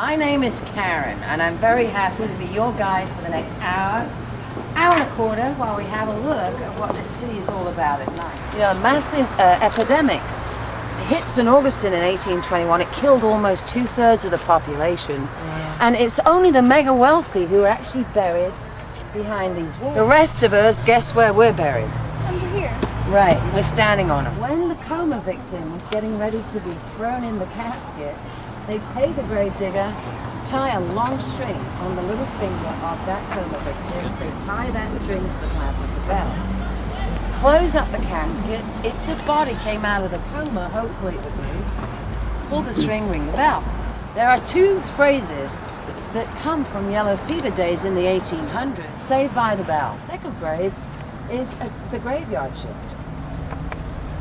My name is Karen, and I'm very happy to be your guide for the next hour and a quarter while we have a look at what this city is all about at night. You know, a massive epidemic hit St. Augustine in 1821. It killed almost 2/3 of the population. Yeah. And it's only the mega wealthy who are actually buried behind these walls. The rest of us, guess where we're buried? Under here. Right, we're standing on them. When the coma victim was getting ready to be thrown in the casket, they paid the grave digger to tie a long string on the little finger of that coma victim. They tie that string to the clamp of the bell. Close up the casket. If the body came out of the coma, hopefully it would move. Pull the string, ring the bell. There are two phrases that come from yellow fever days in the 1800s. Saved by the bell. Second phrase is the graveyard shift.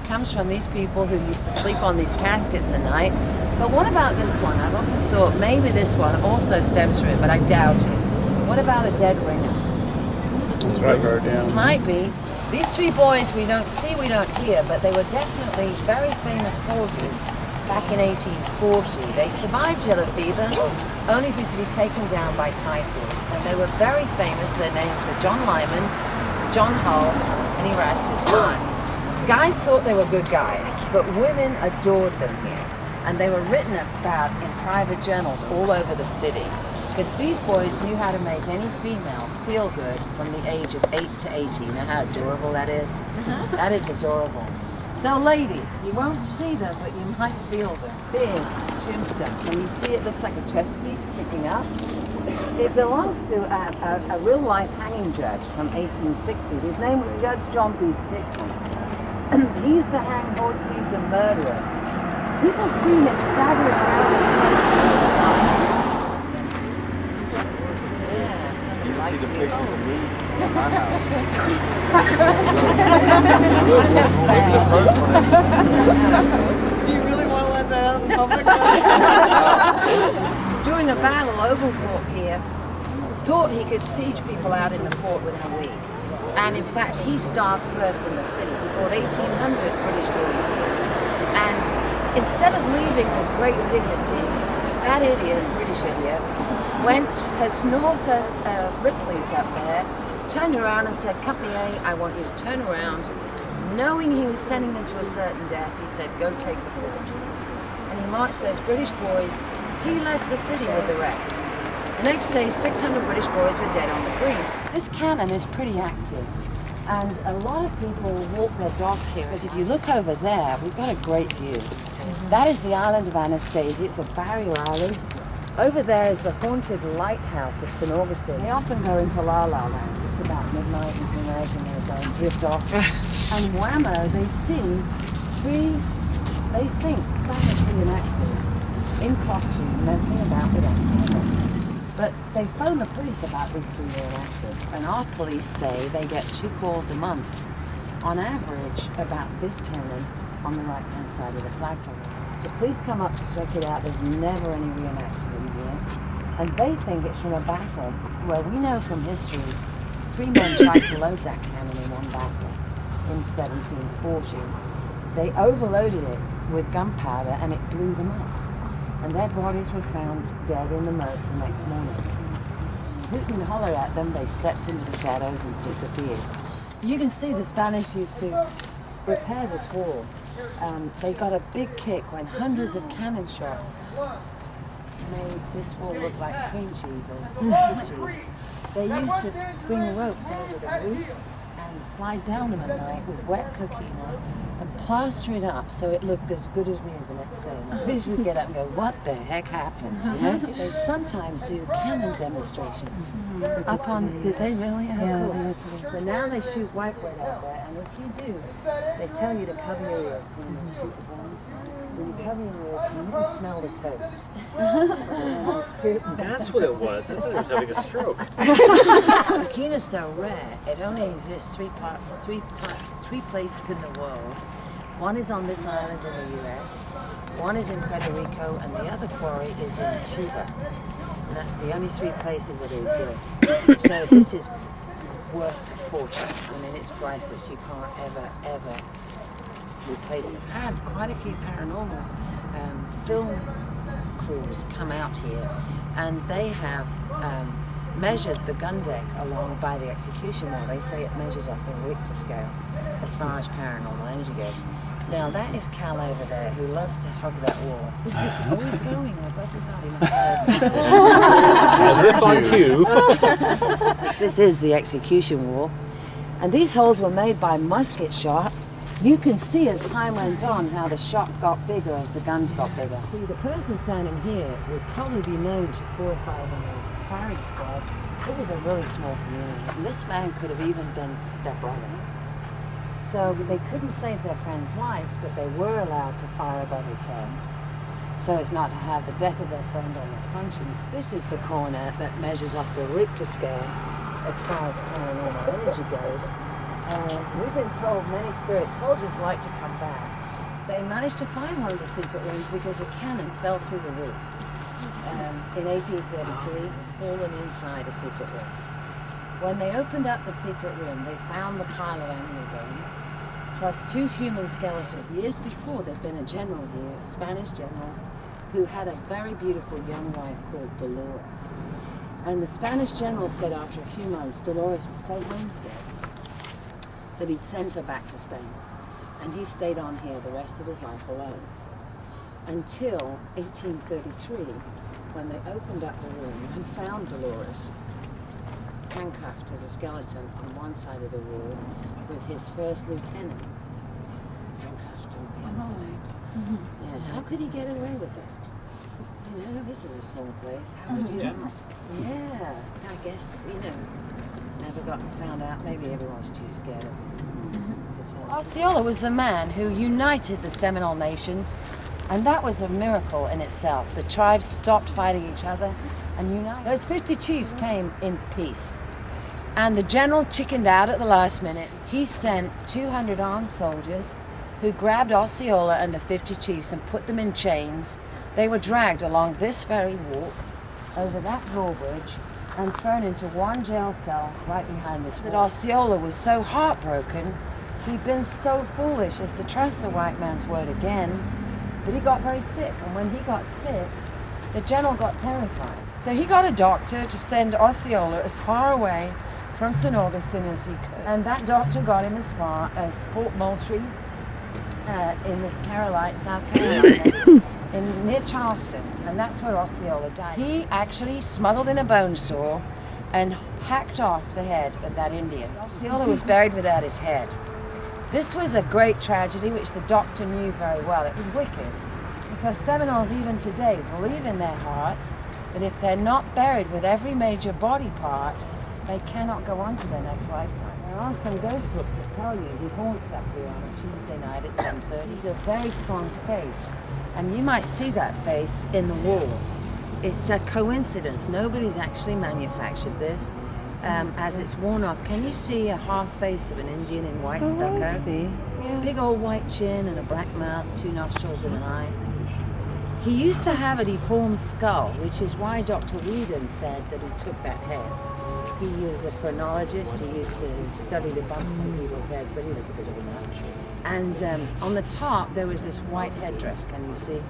Comes from these people who used to sleep on these caskets at night. But what about this one? I've often thought maybe this one also stems from it, but I doubt it. What about a dead ringer? Might be. These three boys we don't see, we don't hear, but they were definitely very famous soldiers back in 1840. They survived yellow fever, only to be taken down by typhoid. And they were very famous. Their names were John Lyman, John Hull, and Erastus Stein. Guys thought they were good guys, but women adored them here. And they were written about in private journals all over the city. Because these boys knew how to make any female feel good from the age of 8 to 18. You know how adorable that is? That is adorable. So ladies, you won't see them, but you might feel them. Big tombstone. When you see it, looks like a chess piece sticking up. It belongs to a real-life hanging judge from 1860. His name was Judge John B. Stickman. He used to hang horse thieves and murderers. People see him staggering around the That's beautiful. Yeah, you see the pictures of me in my house. Maybe the first one. Do you really want to let that out in public? During a battle, Oglethorpe here thought he could siege people out in the fort within a week. And in fact, he starved first in the city. He brought 1,800 British boys here. And instead of leaving with great dignity, that idiot, British idiot, went as north as Ripley's up there, turned around and said, Company A, I want you to turn around. Knowing he was sending them to a certain death, he said, go take the fort. And he marched those British boys. He left the city with the rest. The next day, 600 British boys were dead on the green. This cannon is pretty active, and a lot of people walk their dogs here. Because if you look over there, we've got a great view. That is the island of Anastasia. It's a barrier island. Over there is the haunted Lighthouse of St. Augustine. They often go into La La Land. It's about midnight, you can imagine they're going to drift off. And whammo, they see they think Spanish reenactors in costume messing about with a cannon. But they phone the police about these three reenactors, and our police say they get 2 calls a month, on average, about this cannon on the right-hand side of the flagpole. The police come up to check it out. There's never any reenactors in here, and they think it's from a battle. Well, we know from history, 3 men tried to load that cannon in one battle in 1740. They overloaded it with gunpowder, and it blew them up. And their bodies were found dead in the moat the next morning. Hoot and holler at them, they stepped into the shadows and disappeared. You can see the Spanish used to repair this wall. They got a big kick when hundreds of cannon shots made this wall look like cream cheese or Swiss cheese. They used to bring ropes over the roof and slide down them at night with wet cooking on and plaster it up so it looked as good as new the next day. And the British would get up and go, what the heck happened, you know? They sometimes do cannon demonstrations. Up on, did they really? Yeah. So now they shoot whiteboard out there, and if you do, they tell you to cover your ears when they shoot the gun. So you cover your ears and you can smell the toast. That's what it was. I thought he was having a stroke. Bikini is so rare, it only exists three places in the world. One is on this island in the US, one is in Puerto Rico, and the other quarry is in Cuba. And that's the only 3 places that exist. So this is worth a fortune. I mean, it's priceless. You can't ever replace it. I've had quite a few paranormal film crews come out here, and they have measured the gun deck along by the execution wall. They say it measures off the Richter scale as far as paranormal energy goes. Now that is Cal over there, who loves to hug that wall. Oh, he's going. I bless his heart. He must have As if on cue. This is the execution wall, and these holes were made by musket shot. You can see as time went on how the shot got bigger as the guns got bigger. See, the person standing here would probably be known to 400 or 500 firing squad. It was a really small community, and this man could have even been their brother. So they couldn't save their friend's life, but they were allowed to fire above his head, so as not to have the death of their friend on their conscience. This is the corner that measures off the Richter scale as far as paranormal energy goes. We've been told many spirit soldiers like to come back. They managed to find one of the secret rooms because a cannon fell through the roof in 1833, fallen inside a secret room. When they opened up the secret room, they found the pile of animal bones, plus 2 human skeletons. Years before, there'd been a general here, a Spanish general, who had a very beautiful young wife called Dolores. And the Spanish general said after a few months, Dolores was so homesick that he'd sent her back to Spain. And he stayed on here the rest of his life alone. Until 1833, when they opened up the room and found Dolores handcuffed as a skeleton on one side of the wall with his first lieutenant handcuffed on the other side. Yeah, how could he get away with it? You know, this is a small place. How would you? Yeah, I guess, you know, never got found out. Maybe everyone was too scared of him to tell. Osceola was the man who united the Seminole Nation, and that was a miracle in itself. The tribes stopped fighting each other and united. Those 50 chiefs came in peace, and the general chickened out at the last minute. He sent 200 armed soldiers who grabbed Osceola and the 50 chiefs and put them in chains. They were dragged along this very walk, over that drawbridge, and thrown into one jail cell right behind this wall. That Osceola was so heartbroken, he'd been so foolish as to trust the white man's word again, that he got very sick. And when he got sick, the general got terrified. So he got a doctor to send Osceola as far away from St. Augustine as he could. And that doctor got him as far as Fort Moultrie in the South Carolina, near Charleston. And that's where Osceola died. He actually smuggled in a bone saw and hacked off the head of that Indian. Osceola was buried without his head. This was a great tragedy, which the doctor knew very well. It was wicked, because Seminoles even today believe in their hearts that if they're not buried with every major body part, they cannot go on to their next lifetime. There are some ghost books that tell you he haunts up here on a Tuesday night at 10:30. He's a very strong face, and you might see that face in the wall. It's a coincidence. Nobody's actually manufactured this. As it's worn off, can you see a half face of an Indian in white stucco? I see. Yeah. Big old white chin and a black mouth, 2 nostrils and an eye. He used to have a deformed skull, which is why Dr. Whedon said that he took that head. He was a phrenologist. He used to study the bumps on people's heads, but he was a bit of a nut. And on the top, there was this white headdress. Can you see?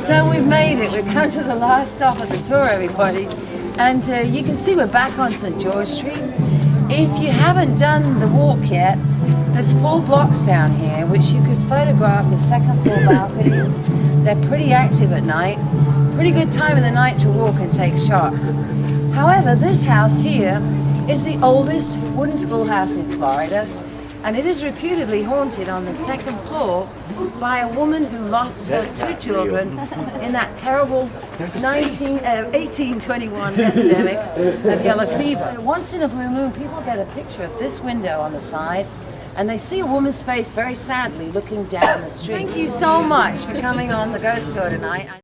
So we've made it. We've come to the last stop of the tour, everybody. And you can see we're back on St. George Street. If you haven't done the walk yet, there's 4 blocks down here which you could photograph as second floor balconies. They're pretty active at night. Pretty good time of the night to walk and take shots. However, this house here is the oldest wooden schoolhouse in Florida, and it is reputedly haunted on the 2nd floor by a woman who lost her 2 children in that terrible 1821 epidemic of yellow fever. Once in a blue moon, people get a picture of this window on the side, and they see a woman's face very sadly looking down the street. Thank you so much for coming on the ghost tour tonight.